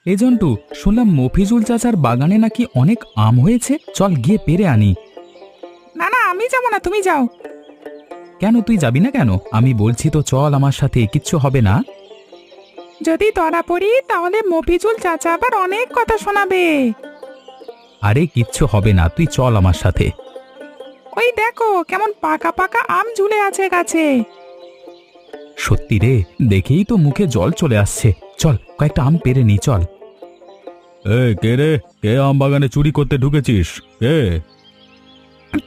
এই জন্টু, শুনলাম মফিজুল চাচার বাগানে নাকি অনেক আম হয়েছে, চল গিয়ে পেরে আনি। না না, আমি যাবো না, তুমি যাও। কেন, তুই যাবি না কেন? আমি বলছি তো, চল আমার সাথে, কিচ্ছু হবে না। যদি ধরা পড়ি তাহলে মফিজুল চাচা আবার অনেক কথা শোনাবে। আরে কিচ্ছু হবে না, তুই চল আমার সাথে। ওই দেখো কেমন পাকা পাকা আম ঝুলে আছে গাছে। সত্যি রে, দেখেই তো মুখে জল চলে আসছে। চল কয়েকটা আম পেরে নি, চল। কে রে? কে আম বাগানে চুরি করতে ঢুকেছিস? কে?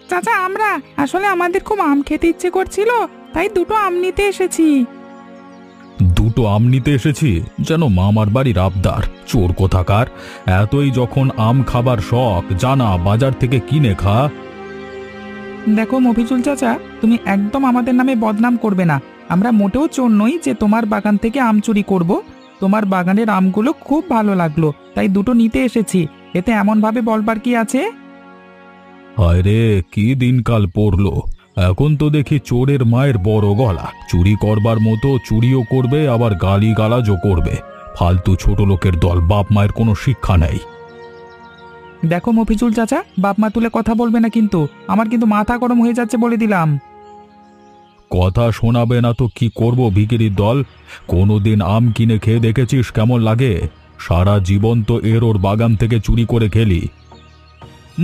চাচা, আমরা আসলে আমাদের খুব আম খেতে ইচ্ছে করছিল, তাই দুটো আম নিতে এসেছি। দুটো আম নিতে এসেছি? যেন মামার বাড়ির আবদার, চোর কোথাকার। এতই যখন আম খাবার শখ, জানা বাজার থেকে কিনে খা। দেখো মফিজুল চাচা, তুমি একদম আমাদের নামে বদনাম করবে না। আমরা মোটেও চোর নই যে তোমার বাগান থেকে আম চুরি করব। তোমার বাগানের আমগুলো খুব ভালো লাগলো, তাই দুটো নিতে এসেছি। এতে এমন ভাবে বলবার কি আছে? হায় রে, কি দিনকাল পড়লো! এখন তো দেখি চোরের মায়ের বড় গলা, চুরি করবার মতো চুরিও করবে, আবার গালি গালাজও করবে। ফালতু ছোট লোকের দল, বাপ মায়ের কোনো শিক্ষা নেই। দেখো মফিজুল চাচা, বাপ মা তুলে কথা বলবে না কিন্তু। আমার কিন্তু মাথা গরম হয়ে যাচ্ছে বলে দিলাম। কথা শোনাবে না তো কি করব ভিখিরির দল? কোনোদিন আম কিনে খেয়ে দেখেছিস কেমন লাগে? সারা জীবন তো ওর বাগান থেকে চুরি করে খেলি।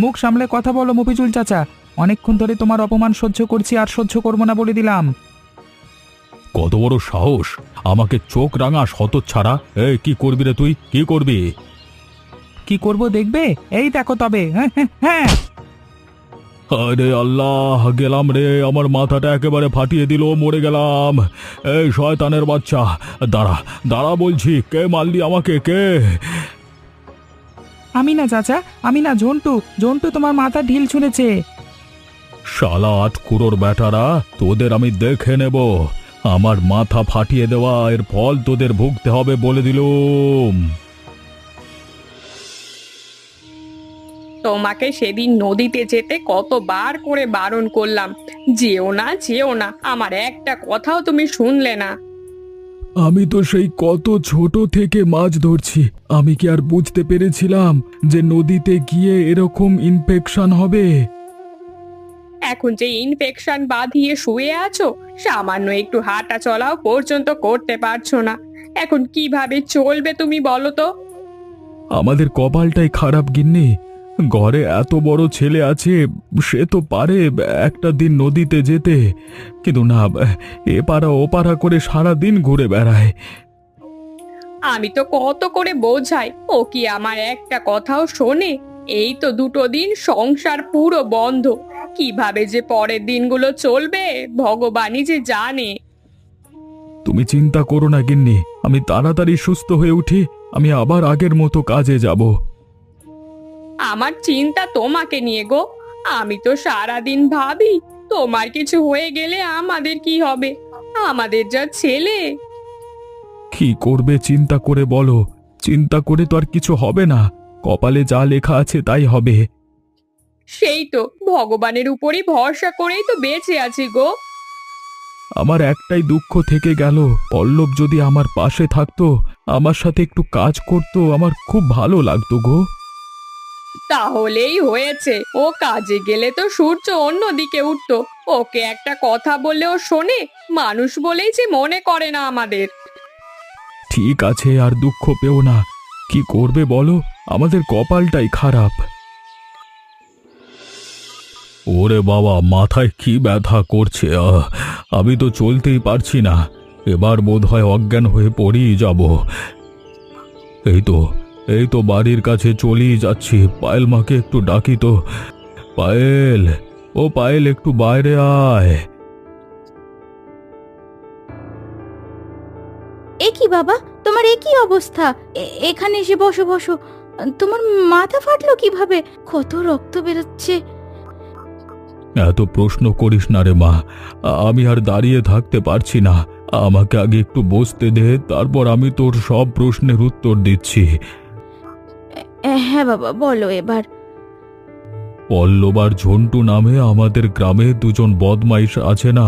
মুখ সামলে কথা বলো মফিজুল চাচা। অনেকক্ষণ ধরে তোমার অপমান সহ্য করছি, আর সহ্য করবো না বলে দিলাম। কত বড় সাহস! আমাকে চোখ রাঙা হতচ্ছাড়া! এই কি করবি রে তুই, কি করবি? কি করব দেখবে, এই দেখো তবে। হ্যাঁ হ্যাঁ হ্যাঁ। আরে আল্লাহ, গেলাম রে, আমার মাথাটা একেবারে ফাটিয়ে দিল, মরে গেলাম। এই শয়তানের বাচ্চা, দাঁড়া দাঁড়া বলছি, কে মারলি আমাকে, কে? আমি না চাচা, আমি না, ঝন্টু। ঝন্টু তোমার মাথা ঢিল ছুঁড়েছে। শালা আটকুড়োর বেটারা, তোদের আমি দেখে নেব। আমার মাথা ফাটিয়ে দেওয়া এর ফল তোদের ভুগতে হবে বলে দিলুম। তোমাকে সেদিন নদীতে যেতে কতবার করে বারণ করলাম, যেও না যেও না, আমার একটা কথাও তুমি শুনলে না। আমি তো সেই কত ছোট থেকে মাছ ধরছি, আমি কি আর বুঝতে পেরেছিলাম যে নদীতে গিয়ে এরকম ইনফেকশন হবে? এখন যে ইনফেকশন বাঁধিয়ে শুয়ে আছো, সামান্য একটু হাঁটা চলাও পর্যন্ত করতে পারছো না। এখন কিভাবে চলবে তুমি বলো তো? আমাদের কপালটাই খারাপ গিন্নি। ঘরে এত বড় ছেলে আছে, সে তো পারে একটা দিন নদীতে যেতে, কিন্তু না, এ পাড়া ও পাড়া করে সারা দিন ঘুরে বেড়ায়। আমি তো কত করে বোঝাই, ও কি আমার একটা কথাও শোনে? এই তো দুটো দিন সংসার পুরো বন্ধ, কিভাবে যে পরের দিনগুলো চলবে ভগবানই যে জানে। তুমি চিন্তা করো না গিন্নি, আমি তাড়াতাড়ি সুস্থ হয়ে উঠি, আমি আবার আগের মতো কাজে যাব। আমার চিন্তা তোমাকে নিয়ে গো। আমি তো সারাদিন ভাবি, তোমার কিছু হয়ে গেলে আমাদের কি হবে? আমাদের যা ছেলে। কি করবে চিন্তা করে বলো? চিন্তা করে তো আর কিছু হবে না, কপালে যা লেখা আছে তাই হবে। সেই তো ভগবানের উপরই ভরসা করেই তো বেঁচে আছি গো। আমার একটাই দুঃখ থেকে গেল, পল্লব যদি আমার পাশে থাকতো, আমার সাথে একটু কাজ করতো, আমার খুব ভালো লাগতো গো। তাহলেই হয়েছে, ও কাজে গেলে তো সূর্য অন্যদিকে উঠতো। ওকে একটা কথা বললেও শোনে, মানুষ বলেই যে মনে করে না আমাদের। ঠিক আছে, আর দুঃখ পেও না। কি করবে বলো, আমাদের কপালটাই খারাপ। ওরে বাবা, মাথায় কি ব্যথা করছে! আমি তো চলতেই পারছি না, এবার বোধহয় অজ্ঞান হয়ে পড়েই যাব। এই তো, এই তো বাড়ির কাছে চলেই যাচ্ছি। পায়েল মাকে একটু ডাকি তো। পায়েল, ও পায়েল, একটু বাইরে আয়। এ কি বাবা, তোমার এ কি অবস্থা? এখানে এসে বসো বসো। তোমার মাথা ফাটলো কিভাবে? কত রক্ত বেরোচ্ছে। এত প্রশ্ন করিস না রে মা, আমি আর দাঁড়িয়ে থাকতে পারছি না। আমাকে আগে একটু বসতে দে, তারপর আমি তোর সব প্রশ্নের উত্তর দিচ্ছি। হ্যাঁ বাবা, বলো এবার। পল্লব আর ঝন্টু নামে আমাদের গ্রামে দুজন বদমাইশ আছে না,